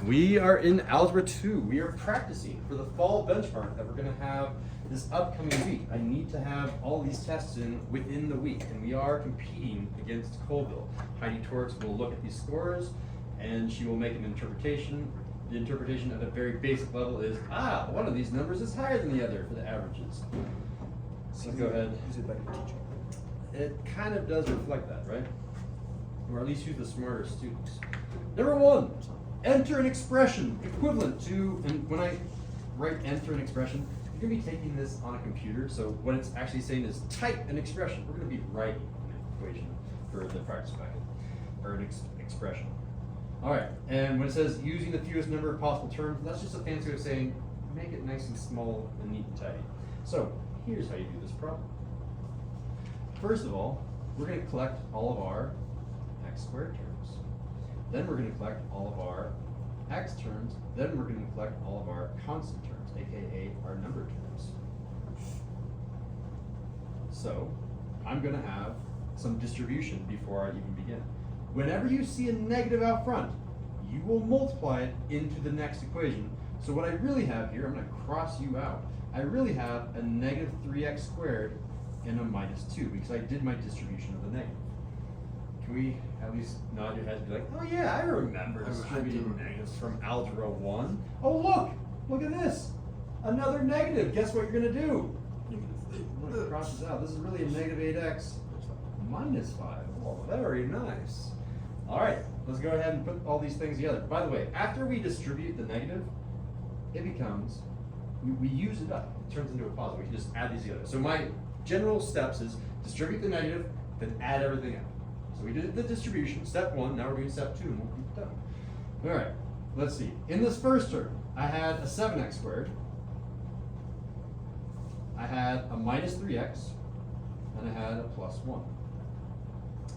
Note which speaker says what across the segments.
Speaker 1: We are in Algebra 2. We are practicing for the fall benchmark that we're going to have this upcoming week. I need to have all these tests in within the week, and we are competing against Colville. Heidi Torx will look at these scores, and she will make an interpretation. The interpretation at a very basic level is, one of these numbers is higher than the other for the averages. So go ahead.
Speaker 2: Who's it better teacher?
Speaker 1: It kind of does reflect that, right? Or at least who's the smarter students. Number one, enter an expression equivalent to, and when I write enter an expression, you're going to be taking this on a computer, so what it's actually saying is type an expression. We're going to be writing an equation for the practice packet, or an expression. All right, and when it says using the fewest number of possible terms, that's just a fancy way of saying make it nice and small and neat and tidy. So here's how you do this problem. First of all, we're going to collect all of our x squared terms. Then we're going to collect all of our x terms. Then we're going to collect all of our constant terms, aka our number terms. So I'm going to have some distribution before I even begin. Whenever you see a negative out front, you will multiply it into the next equation. So what I really have here, I'm going to cross you out. I really have a negative 3x squared and a minus 2 because I did my distribution of the negative. Can we at least nod your heads and be like, oh yeah, I remember distributing negatives from Algebra 1. Oh look at this. Another negative. Guess what you're going to do? I'm going to cross this out. This is really a negative 8x minus 5. Oh, very nice. All right, let's go ahead and put all these things together. By the way, after we distribute the negative, it becomes, we use it up. It turns into a positive. We can just add these together. So my general steps is distribute the negative, then add everything up. So we did the distribution, step 1, now we're doing step 2, and we'll keep it done. All right, let's see. In this first term, I had a 7x squared, I had a minus 3x, and I had a plus 1.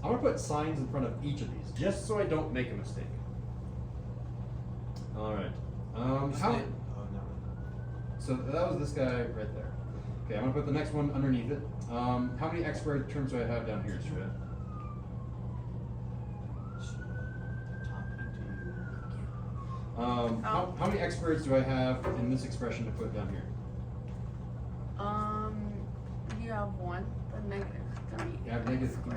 Speaker 1: I'm going to put signs in front of each of these, just so I don't make a mistake. All right. So that was this guy right there. Okay, I'm going to put the next one underneath it. How many x squared terms do I have down here, Shreya? How many x squareds do I have in this expression to put down here?
Speaker 3: You have 1, but negative 3.
Speaker 1: You have negative 3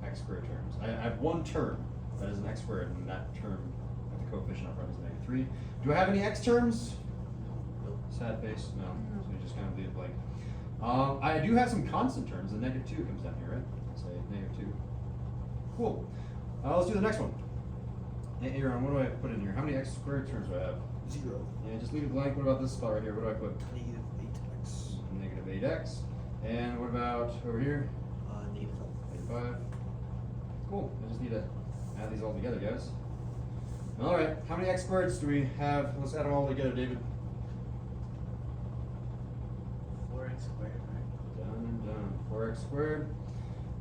Speaker 1: x squared terms. I have one term that is an x squared, and that term with the coefficient up front is negative 3. Do I have any x terms? No. Sad face? No. So you just kind of leave it blank. I do have some constant terms. The negative 2 comes down here, right? Say negative 2. Cool. Let's do the next one. Hey, Aaron, what do I put in here? How many x squared terms do I have?
Speaker 2: 0.
Speaker 1: Yeah, just leave it blank. What about this spot right here? What do I put?
Speaker 2: Negative 8x.
Speaker 1: Negative 8x. And what about over here?
Speaker 2: Negative
Speaker 1: 5. Cool. I just need to add these all together, guys. All right. How many x squareds do we have? Let's add them all together, David.
Speaker 4: 4x squared, right?
Speaker 1: Done and done. 4x squared.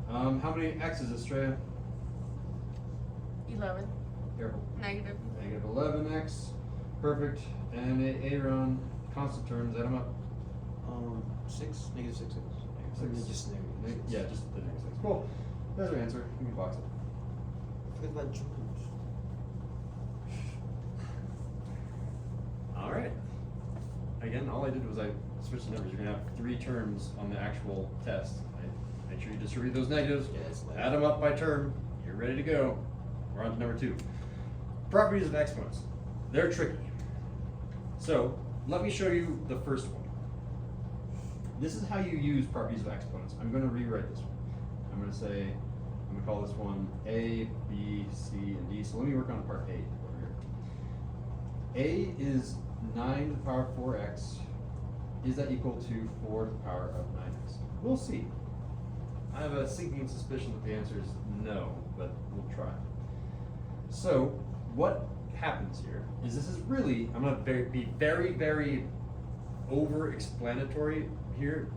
Speaker 1: How many x's, Estrella?
Speaker 3: 11.
Speaker 1: Careful.
Speaker 3: Negative.
Speaker 1: Negative 11x. Perfect. And Aaron, constant terms, add them up.
Speaker 2: 6, negative 6x.
Speaker 1: Negative 6.
Speaker 2: Just negative 6.
Speaker 1: Yeah, just the negative 6. Cool. There's our answer. You can box it.
Speaker 2: Forget about joules.
Speaker 1: All right. Again, all I did was I switched the numbers. You're going to have 3 terms on the actual test. Make sure you distribute those negatives.
Speaker 2: Yes,
Speaker 1: Add them up by term. You're ready to go. We're on to number 2. Properties of exponents. They're tricky. So let me show you the first one. This is how you use properties of exponents. I'm going to rewrite this one. I'm going to call this one A, B, C, and D. So let me work on part A over here. A is 9 to the power of 4x. Is that equal to 4 to the power of 9x? We'll see. I have a sinking suspicion that the answer is no, but we'll try. So what happens here is this is really, I'm going to be very, very over-explanatory here.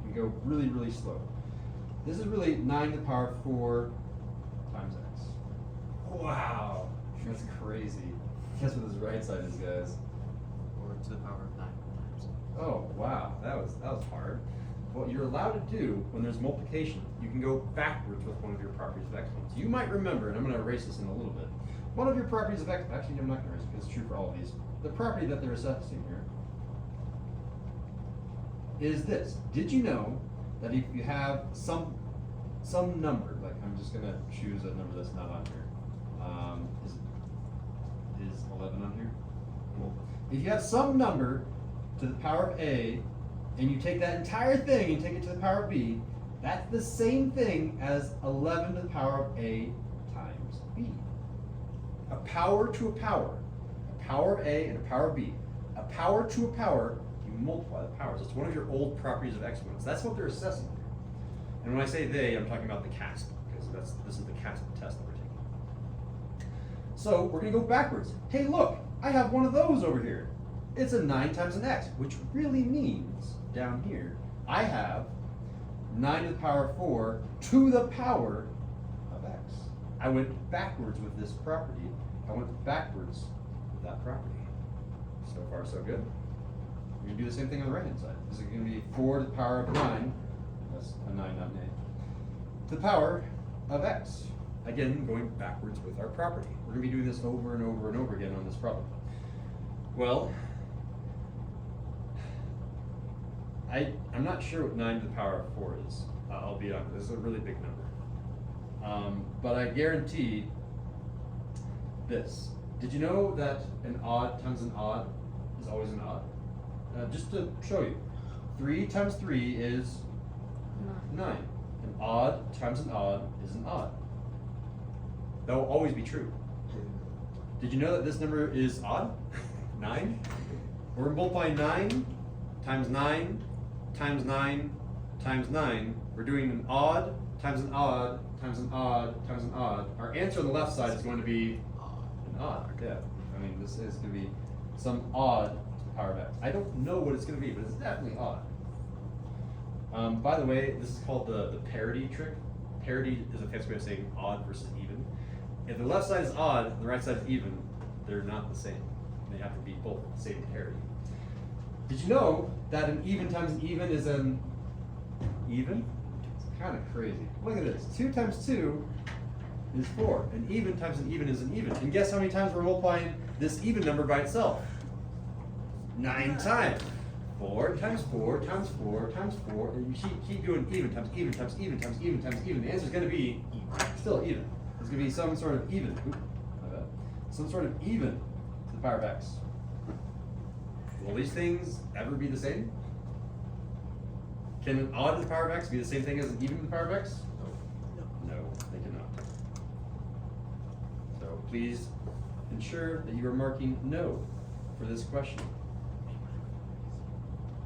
Speaker 1: We go really, really slow. This is really 9 to the power of 4 times x. Wow, that's crazy. Guess what this right side is, guys?
Speaker 4: 4 to the power of 9 times.
Speaker 1: Oh, wow, that was hard. What you're allowed to do when there's multiplication, you can go backwards with one of your properties of exponents. You might remember, and I'm going to erase this in a little bit, one of your properties of x, actually I'm not going to erase it because it's true for all of these. The property that they're assessing here is this. Did you know that if you have some number, like I'm just going to choose a number that's not on here. Is 11 on here? Cool. If you have some number to the power of a, and you take that entire thing and take it to the power of b, that's the same thing as 11 to the power of a times b. A power to a power of a and a power of b. A power to a power, you multiply the powers. It's one of your old properties of exponents. That's what they're assessing here. And when I say they, I'm talking about the CASP, because this is the CASP test that we're taking. So we're going to go backwards. Hey, look, I have one of those over here. It's a 9 times an x, which really means down here, I have 9 to the power of 4 to the power of x. I went backwards with this property. I went backwards with that property. So far, so good. We're going to do the same thing on the right-hand side. This is going to be 4 to the power of 9. That's a 9, not an 8. To the power of x. Again, going backwards with our property. We're going to be doing this over and over and over again on this problem. Well, I'm not sure what 9 to the power of 4 is. I'll be honest, this is a really big number. But I guarantee this. Did you know that an odd times an odd is always an odd? Just to show you, 3 times 3 is 9. An odd times an odd is an odd. That will always be true. Did you know that this number is odd? 9? We're multiplying 9 times 9 times 9 times 9. We're doing an odd times an odd times an odd times an odd. Our answer on the left side is going to be an odd. Yeah. I mean, this is going to be some odd to the power of x. I don't know what it's going to be, but it's definitely odd. By the way, this is called the parity trick. Parity is a fancy way of saying odd versus even. If the left side is odd and the right side is even, they're not the same. They have to be both the same parity. Did you know that an even times an even is an even? It's kind of crazy. Look at this. 2 times 2 is 4. An even times an even is an even. And guess how many times we're multiplying this even number by itself? 9 times. 4 times 4 times 4 times 4. And you keep doing even times even times even times even times even. The answer is going to be still even. It's going to be some sort of even. Oop, my bad. Some sort of even to the power of x. Will these things ever be the same? Can an odd to the power of x be the same thing as an even to the power of x? No, they cannot. So please ensure that you are marking no for this question.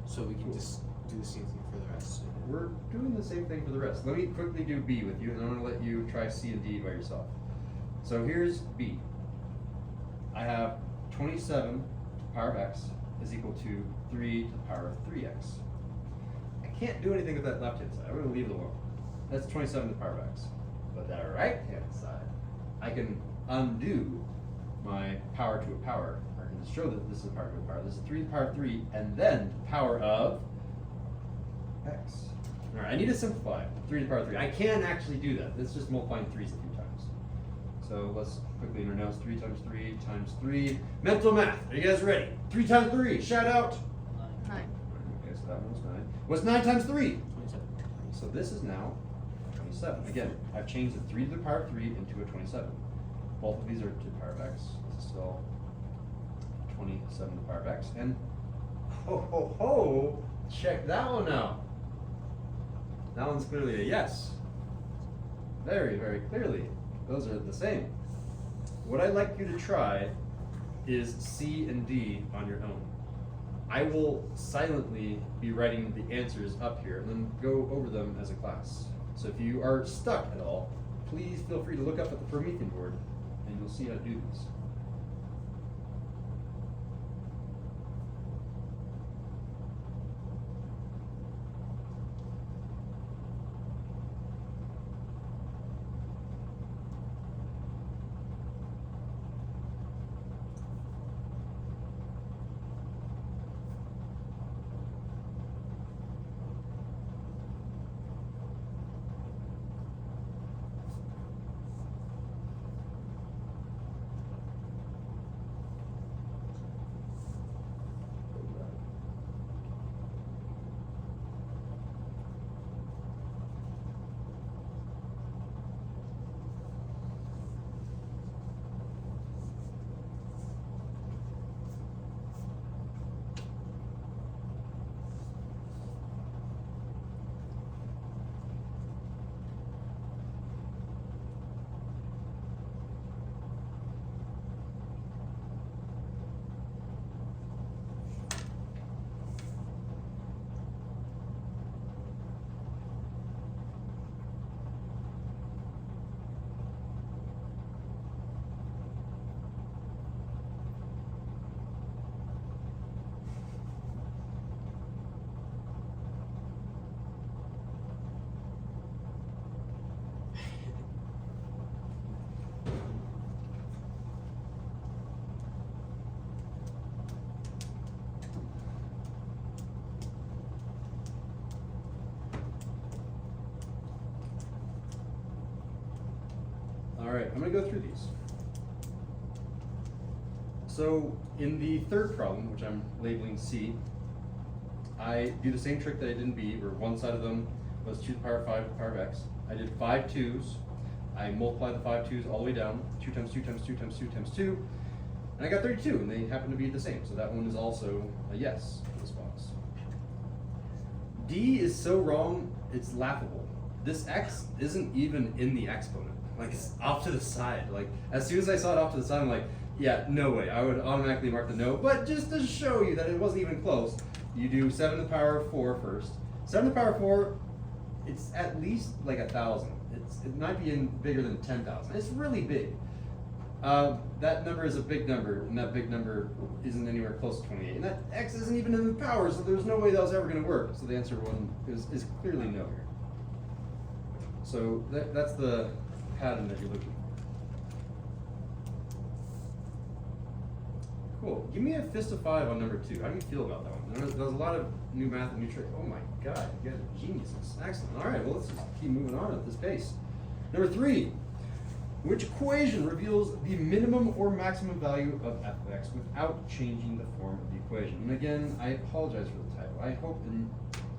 Speaker 2: So we can just do the same thing for the rest.
Speaker 1: We're doing the same thing for the rest. Let me quickly do B with you, and I'm going to let you try C and D by yourself. So here's B. I have 27 to the power of x is equal to 3 to the power of 3x. I can't do anything with that left-hand side. I'm going to leave it alone. That's 27 to the power of x. But that right-hand side, I can undo my power to a power. I can show that this is a power to a power. This is 3 to the power of 3, and then the power of x. All right, I need to simplify 3 to the power of 3. I can actually do that. It's just multiplying 3s a few times. So let's quickly pronounce 3 times 3 times 3. Mental math. Are you guys ready? 3 times 3. Shout out.
Speaker 3: 9.
Speaker 1: Okay, so that one's 9. What's 9 times 3?
Speaker 2: 27.
Speaker 1: So this is now 27. Again, I've changed the 3 to the power of 3 into a 27. Both of these are to the power of x. This is still 27 to the power of x. And ho ho ho, check that one out. That one's clearly a yes. Very, very clearly. Those are the same. What I'd like you to try is C and D on your own. I will silently be writing the answers up here and then go over them as a class. So if you are stuck at all, please feel free to look up at the Promethean board and you'll see how to do this. right, I'm gonna go through these. So in the third problem, which I'm labeling C, I do the same trick that I did in B, where one side of them was 2 to the power of 5 to the power of x. I did 5 2's. I multiplied the 5 2's all the way down, 2 times 2 times 2 times 2 times 2, and I got 32, and they happen to be the same. So that one is also a yes for this box. D is so wrong, it's laughable. This x isn't even in the exponent. Like, it's off to the side. Like, as soon as I saw it off to the side, I'm like, yeah, no way. I would automatically mark the no. But just to show you that it wasn't even close, you do 7 to the power of 4 first. 7 to the power of 4, it's at least like 1,000. It might be bigger than 10,000. It's really big. That number is a big number, and that big number isn't anywhere close to 28. And that x isn't even in the power, so there's no way that was ever going to work. So the answer one is clearly no here. So that's the pattern that you're looking for. Cool. Give me a fist of 5 on number 2. How do you feel about that one? There's a lot of new math and new tricks. Oh my god, you guys are geniuses. Excellent. All right, well, let's just keep moving on at this pace. Number 3. Which equation reveals the minimum or maximum value of f of x without changing the form of the equation? And again, I apologize for the typo. I hope in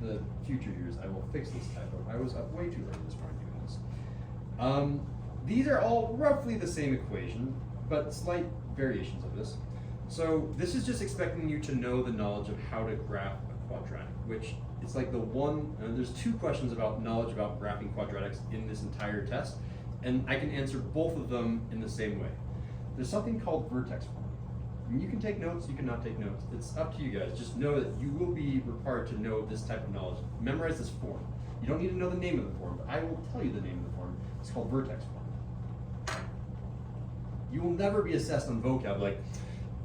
Speaker 1: the future years I will fix this typo. I was up way too early this morning doing this. These are all roughly the same equation, but slight variations of this. So this is just expecting you to know the knowledge of how to graph a quadratic, which it's like there's 2 questions about knowledge about graphing quadratics in this entire test, and I can answer both of them in the same way. There's something called vertex form. I mean, you can take notes, you cannot take notes. It's up to you guys. Just know that you will be required to know this type of knowledge. Memorize this form. You don't need to know the name of the form, but I will tell you the name of the form. It's called vertex form. You will never be assessed on vocab like,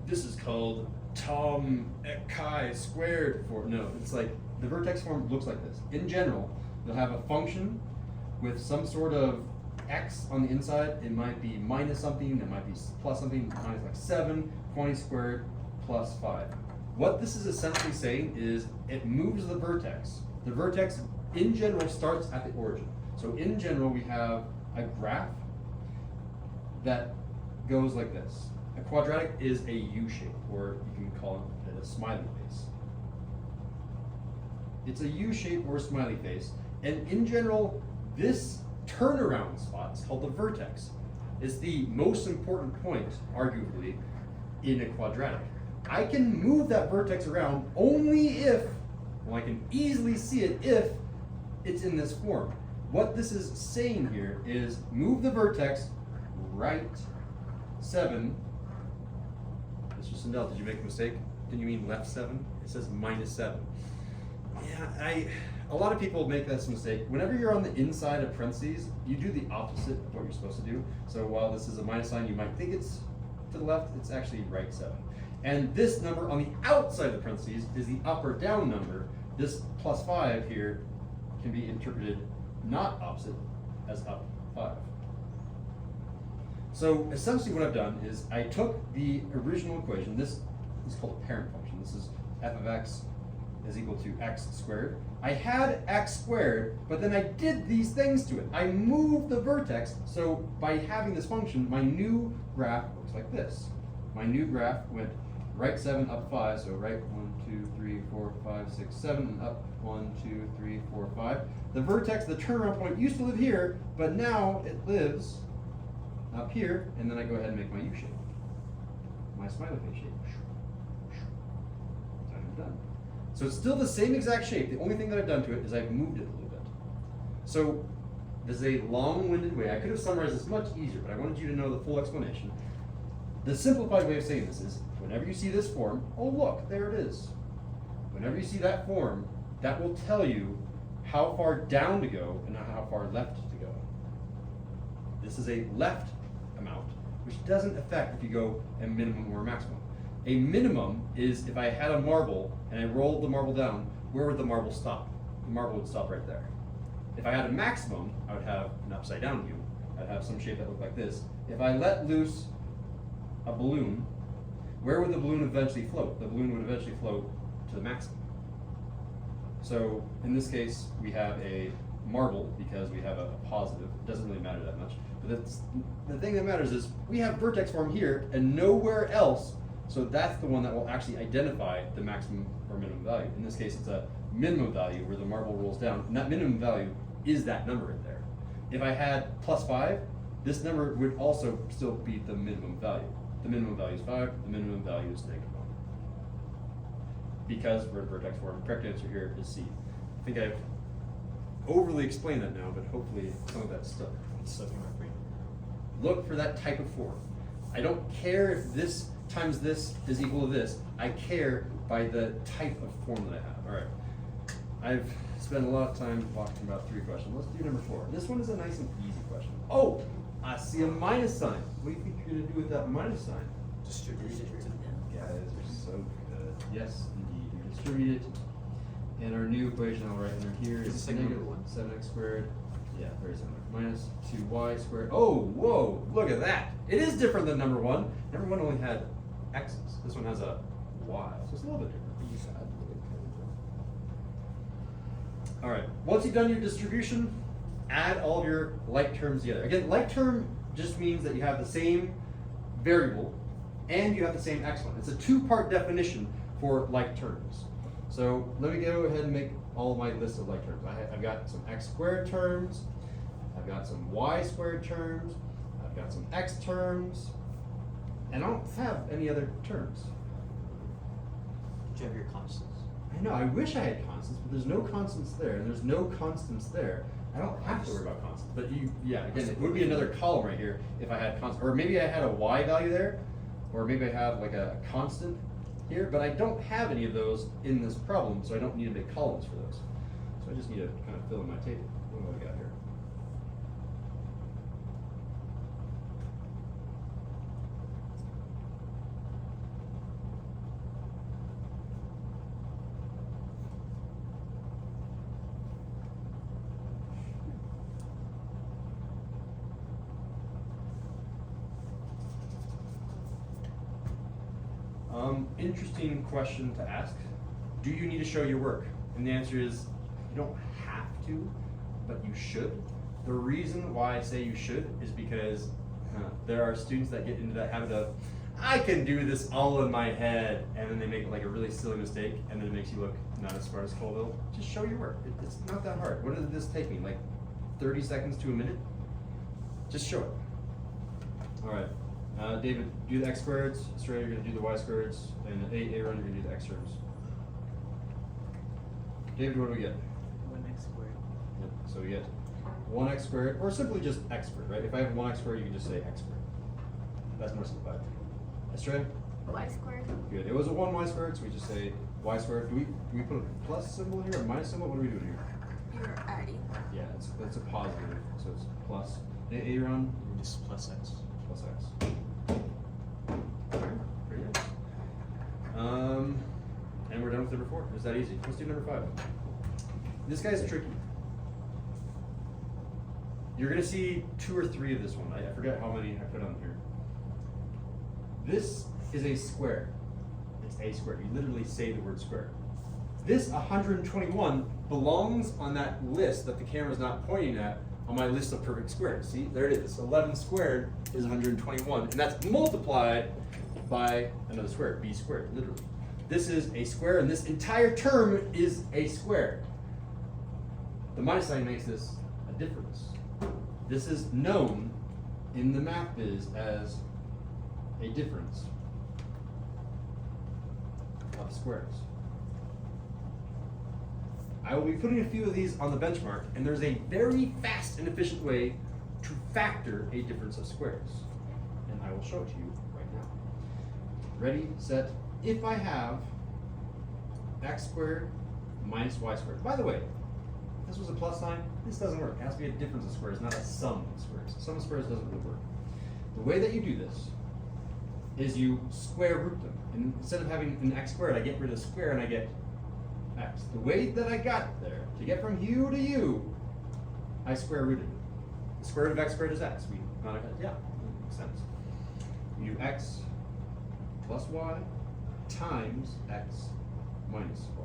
Speaker 1: this is called Tom chi squared form. No, it's like, the vertex form looks like this. In general, you'll have a function with some sort of x on the inside. It might be minus something, it might be plus something, minus like 7, 20 squared, plus 5. What this is essentially saying is it moves the vertex. The vertex in general starts at the origin. So in general, we have a graph that goes like this. A quadratic is a U shape, or you can call it a smiley face. It's a U shape or a smiley face, and in general, this turnaround spot is called the vertex. It's the most important point, arguably, in a quadratic. I can move that vertex around only if, well, I can easily see it if it's in this form. What this is saying here is move the vertex right 7. Mr. Sindel, did you make a mistake? Didn't you mean left 7? It says minus 7. Yeah, a lot of people make this mistake. Whenever you're on the inside of parentheses, you do the opposite of what you're supposed to do. So while this is a minus sign, you might think it's to the left, it's actually right 7. And this number on the outside of the parentheses is the up or down number. This plus 5 here can be interpreted not opposite, as up 5. So essentially what I've done is I took the original equation. This is called a parent function. This is f of x is equal to x squared. I had x squared, but then I did these things to it. I moved the vertex, so by having this function, my new graph looks like this. My new graph went right 7, up 5, so right 1, 2, 3, 4, 5, 6, 7, and up 1, 2, 3, 4, 5. The vertex, the turnaround point, used to live here, but now it lives up here, and then I go ahead and make my U shape, my smiley face shape. I'm done. So it's still the same exact shape. The only thing that I've done to it is I've moved it a little bit. So this is a long-winded way. I could have summarized this much easier, but I wanted you to know the full explanation. The simplified way of saying this is, whenever you see this form, oh look, there it is. Whenever you see that form, that will tell you how far down to go and not how far left to go. This is a left amount, which doesn't affect if you go a minimum or a maximum. A minimum is if I had a marble and I rolled the marble down, where would the marble stop? The marble would stop right there. If I had a maximum, I would have an upside down view. I'd have some shape that looked like this. If I let loose a balloon, where would the balloon eventually float? The balloon would eventually float to the maximum. So in this case, we have a marble because we have a positive. It doesn't really matter that much. But that's, the thing that matters is we have vertex form here and nowhere else, so that's the one that will actually identify the maximum or minimum value. In this case, it's a minimum value where the marble rolls down, and that minimum value is that number right there. If I had +5, this number would also still be the minimum value. The minimum value is 5, the minimum value is -1. Because we're in vertex form, correct answer here is C. I think I've overly explained that now, but hopefully some of that stuck.
Speaker 2: It's stuck in my brain.
Speaker 1: Look for that type of form. I don't care if this times this is equal to this. I care by the type of form that I have. All right. I've spent a lot of time talking about 3 questions. Let's do number 4. This one is a nice and easy question. Oh, I see a minus sign. What do you think you're going to do with that minus sign?
Speaker 2: Distribute it to them.
Speaker 1: Guys are so good. Yes, indeed. You distribute it. And our new equation I'll write under here
Speaker 2: Is
Speaker 1: is
Speaker 2: this like
Speaker 1: negative
Speaker 2: number 1?
Speaker 1: 7x squared. Yeah, very similar. Minus 2y squared. Oh, whoa, look at that. It is different than number 1. Number 1 only had x's. This one has a y, so it's a little bit different. All right, once you've done your distribution, add all of your like terms together. Again, like term just means that you have the same variable and you have the same exponent. It's a 2-part definition for like terms. So let me go ahead and make all of my list of like terms. I've got some x squared terms, I've got some y squared terms, I've got some x terms, and I don't have any other terms.
Speaker 2: Do you have your constants?
Speaker 1: I know, I wish I had constants, but there's no constants there, and there's no constants there. I don't have to worry about constants, but yeah, again, it would be another column right here if I had constants, or maybe I had a y value there, or maybe I have like a constant here, but I don't have any of those in this problem, so I don't need to make columns for those. So I just need to kind of fill in my table. What do I got here? Interesting question to ask. Do you need to show your work? And the answer is, you don't have to, but you should. The reason why I say you should is because there are students that get into that habit of, I can do this all in my head, and then they make like a really silly mistake, and then it makes you look not as smart as Colville. Just show your work. It's not that hard. What did this take me? Like 30 seconds to a minute? Just show it. All right. David, do the x squareds. Stray, you're going to do the y squareds. And Aaron, you're going to do the x terms. David, what do we get?
Speaker 4: 1x squared.
Speaker 1: Yep. So we get 1x squared, or simply just x squared, right? If I have 1x squared, you can just say x squared. That's more simplified. Stray?
Speaker 3: Y squared.
Speaker 1: Good. It was a 1y squared, so we just say y squared. Do we put a plus symbol here, or a minus symbol? What are we doing here?
Speaker 3: You're adding.
Speaker 1: Yeah, it's a positive, so it's plus. Aaron?
Speaker 2: Just plus x.
Speaker 1: Plus x. Okay, pretty good. And we're done with number 4. It's that easy. Let's do number 5. This guy's tricky. You're gonna see 2 or 3 of this one. I forget how many I put on here. This is a square. It's a square. You literally say the word square. This 121 belongs on that list that the camera's not pointing at on my list of perfect squares. See, there it is. 11 squared is 121, and that's multiplied by another square, b squared, literally. This is a square, and this entire term is a square. The minus sign makes this a difference. This is known in the math biz as a difference of squares. I will be putting a few of these on the benchmark, and there's a very fast and efficient way to factor a difference of squares. And I will show it to you right now. Ready, set. If I have x squared minus y squared. By the way, if this was a plus sign, this doesn't work. It has to be a difference of squares, not a sum of squares. Sum of squares doesn't really work. The way that you do this is you square root them. And instead of having an x squared, I get rid of square and I get x. The way that I got there, to get from u to u, I square rooted it. The square root of x squared is x. Yeah, makes sense. You do x plus y times x minus y.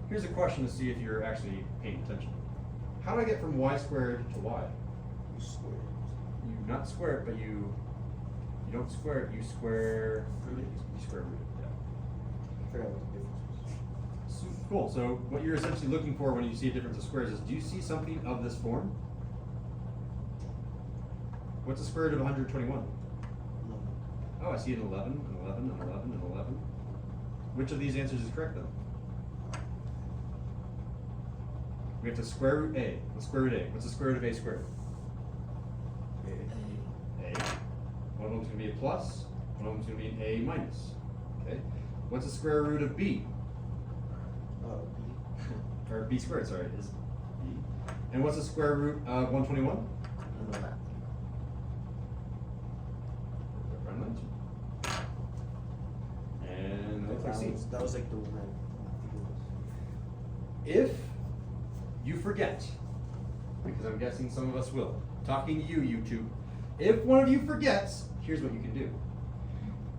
Speaker 1: Here's a question to see if you're actually paying attention. How do I get from y squared to y?
Speaker 2: You square.
Speaker 1: not square it, but you don't square it, you square
Speaker 2: Root it.
Speaker 1: You square root it, yeah.
Speaker 2: I forgot what the difference was.
Speaker 1: So, cool. So what you're essentially looking for when you see a difference of squares is, do you see something of this form? What's the square root of 121?
Speaker 2: No.
Speaker 1: Oh, I see an 11, an 11, an 11, an 11. Which of these answers is correct then? We have to square root a. Let's square root a. What's the square root of a squared? A. One of them's going to be a plus. One of them's going to be an a minus. Okay. What's the square root of b?
Speaker 2: B.
Speaker 1: Or b squared, sorry, is b. And what's the square root of 121?
Speaker 3: 11.
Speaker 1: And
Speaker 2: That
Speaker 1: let's see.
Speaker 2: was like the one I think it was.
Speaker 1: If you forget, because I'm guessing some of us will, talking to you, YouTube, if one of you forgets, here's what you can do.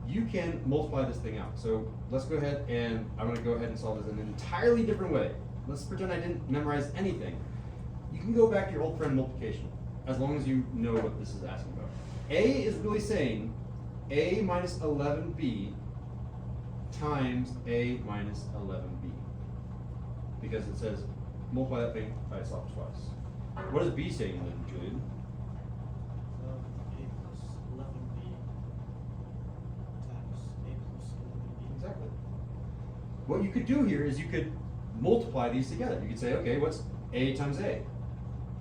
Speaker 1: You can multiply this thing out. So let's go ahead and I'm going to go ahead and solve this in an entirely different way. Let's pretend I didn't memorize anything. You can go back to your old friend multiplication, as long as you know what this is asking about. A is really saying a minus 11b times a minus 11b. Because it says multiply that thing by itself twice. What is b saying then, Julian?
Speaker 4: A plus 11b times a plus 11b.
Speaker 1: Exactly. What you could do here is you could multiply these together. You could say, okay, what's a times a?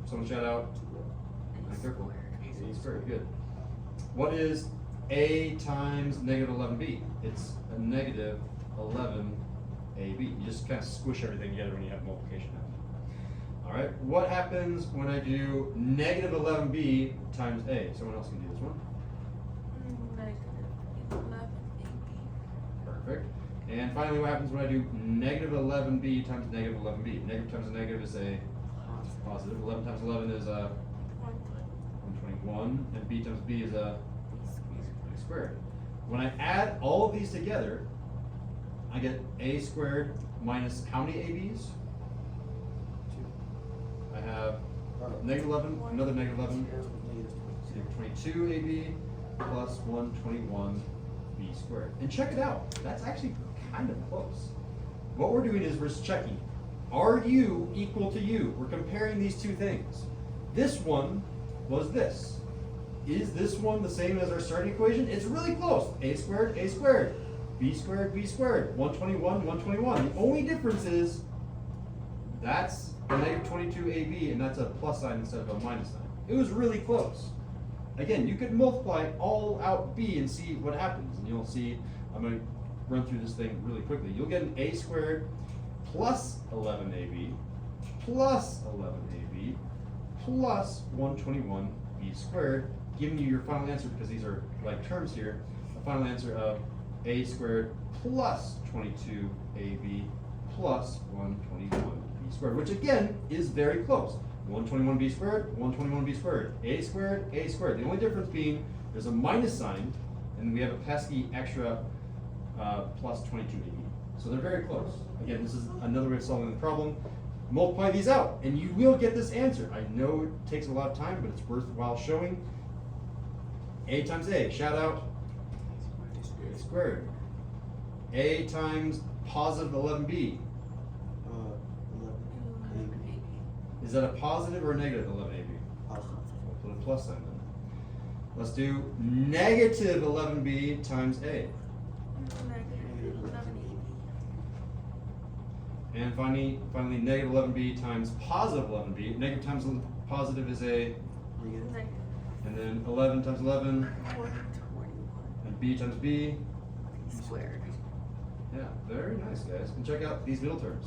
Speaker 1: Someone shout out. Be careful. A squared, good. What is a times negative 11b? It's a negative 11ab. You just kind of squish everything together when you have multiplication happening. All right, what happens when I do negative 11b times a? Someone else can do this one.
Speaker 3: Negative 11 AB.
Speaker 1: Perfect. And finally, what happens when I do negative 11b times negative 11b? Negative times a negative is a positive. 11 times 11 is a 121, and b times b is a b squared. When I add all of these together, I get a squared minus how many ab's? I have negative 11, another negative 11, negative 22ab plus 121b squared. And check it out, that's actually kind of close. What we're doing is we're just checking, are u equal to u? We're comparing these two things. This one was this. Is this one the same as our starting equation? It's really close. A squared, b squared, b squared, 121, 121. The only difference is that's a negative 22ab and that's a plus sign instead of a minus sign. It was really close. Again, you could multiply all out b and see what happens. And you'll see, I'm going to run through this thing really quickly. You'll get an a squared plus 11ab plus 11ab plus 121b squared, giving you your final answer, because these are like terms here, a final answer of a squared plus 22ab plus 121b squared, which again is very close. 121b squared, 121b squared, a squared, a squared. The only difference being there's a minus sign, and we have a pesky extra plus 22ab. So they're very close. Again, this is another way of solving the problem. Multiply these out, and you will get this answer. I know it takes a lot of time, but it's worthwhile showing. A times A, shout out. A squared. A times positive 11b.
Speaker 2: 11
Speaker 1: Is that a positive or a negative 11ab?
Speaker 2: positive.
Speaker 1: We'll put a plus sign then. Let's do negative 11b times A.
Speaker 3: Negative 11
Speaker 1: And finally, negative 11b times positive 11b. Negative times positive is a,
Speaker 2: Negative.
Speaker 3: AB.
Speaker 1: and then 11 times 11,
Speaker 3: 121
Speaker 1: and b times b.
Speaker 3: squared.
Speaker 1: Yeah, very nice, guys. And check out these middle terms.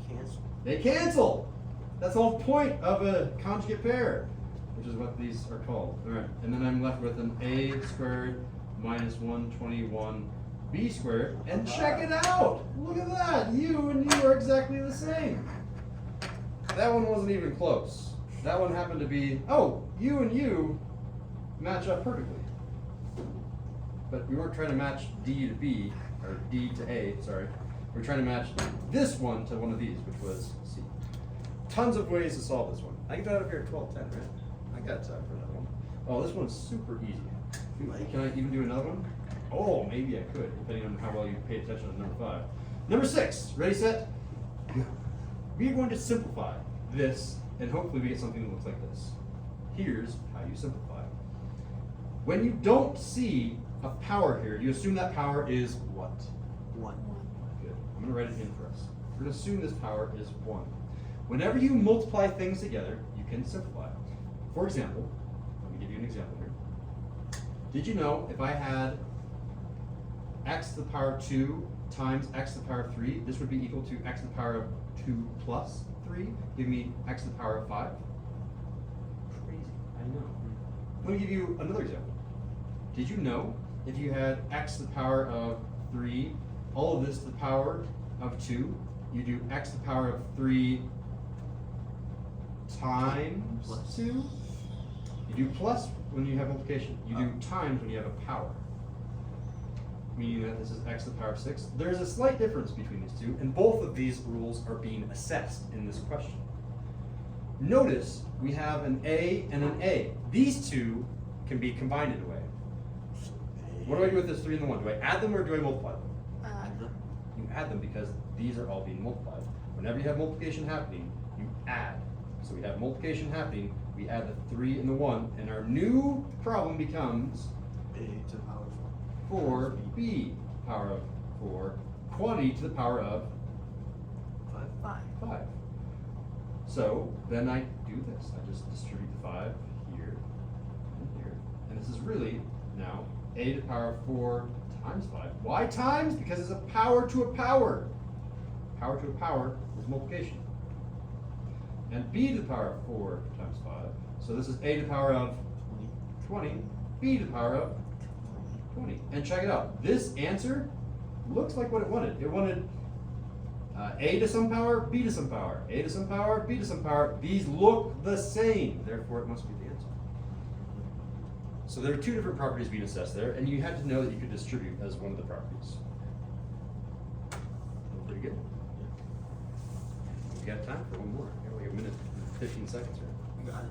Speaker 2: Cancel.
Speaker 1: They cancel! That's the whole point of a conjugate pair, which is what these are called. All right, and then I'm left with an a squared minus 121b squared. And check it out! Look at that! You and you are exactly the same. That one wasn't even close. That one happened to be, oh, you and you match up perfectly. But we weren't trying to match D to B, or D to A, sorry. We're trying to match this one to one of these, which was C. Tons of ways to solve this one. I can do that up here at 12:10, right? I got time for that one. Oh, this one's super easy. Can I even do another one? Oh, maybe I could, depending on how well you pay attention to number 5. Number 6, ready, set, go. We are going to simplify this, and hopefully we get something that looks like this. Here's how you simplify. When you don't see a power here, you assume that power is what?
Speaker 2: 1.
Speaker 1: Good. I'm going to write it in for us. We're going to assume this power is 1. Whenever you multiply things together, you can simplify. For example, let me give you an example here. Did you know if I had x to the power of 2 times x to the power of 3, this would be equal to x to the power of 2 plus 3, give me x to the power of 5? Crazy, I know. Let me give you another example. Did you know if you had x to the power of 3, all of this to the power of 2, you do x to the power of 3 times
Speaker 2: Plus.
Speaker 1: 2? You do plus when you have multiplication. You do times when you have a power. Meaning that this is x to the power of 6. There's a slight difference between these two, and both of these rules are being assessed in this question. Notice we have an A and an A. These two can be combined in a way. What do I do with this 3 and the 1? Do I add them or do I multiply them? You add them because these are all being multiplied. Whenever you have multiplication happening, you add. So we have multiplication happening, we add the 3 and the 1, and our new problem becomes
Speaker 2: A to the power of 4.
Speaker 1: 4b power of 4, quantity to the power of
Speaker 2: 5.
Speaker 1: 5. So then I do this. I just distribute the 5 here and here. And this is really now a to the power of 4 times 5. Why times? Because it's a power to a power. Power to a power is multiplication. And b to the power of 4 times 5. So this is a to the power of 20, b to the power of 20. And check it out. This answer looks like what it wanted. It wanted a to some power, b to some power, a to some power, b to some power. These look the same, therefore it must be the answer. So there are two different properties being assessed there, and you had to know that you could distribute as one of the properties. Pretty good. We got time for one more. We got like a minute and 15 seconds here.
Speaker 2: Got it.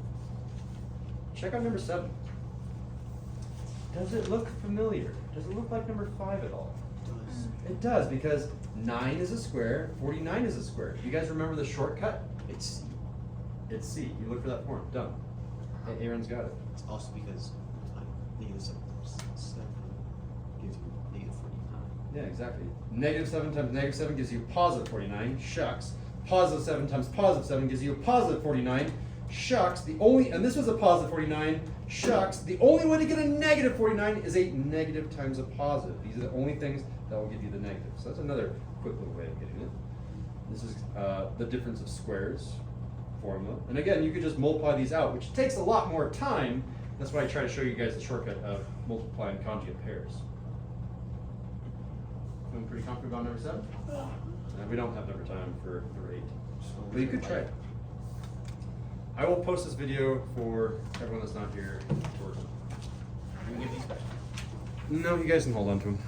Speaker 1: Check out number 7. Does it look familiar? Does it look like number 5 at all?
Speaker 2: Does.
Speaker 1: It does, because 9 is a square, 49 is a square. You guys remember the shortcut?
Speaker 2: It's C.
Speaker 1: It's C. You look for that form. Done. Hey, Aaron's got it.
Speaker 2: It's also because like -7 times 7 gives you -49.
Speaker 1: Yeah, exactly. -7 times -7 gives you positive 49. Shucks. Positive 7 times positive 7 gives you a positive 49. Shucks. And this was a positive 49. Shucks. The only way to get a negative 49 is a negative times a positive. These are the only things that will give you the negative. So that's another quick little way of getting it. This is the difference of squares formula. And again, you could just multiply these out, which takes a lot more time. That's why I try to show you guys the shortcut of multiplying conjugate pairs. Feeling pretty confident about number 7? And we don't have number time for number 8. But you could try it. I will post this video for everyone that's not here.
Speaker 2: You can give these back.
Speaker 1: No, you guys can hold on to them.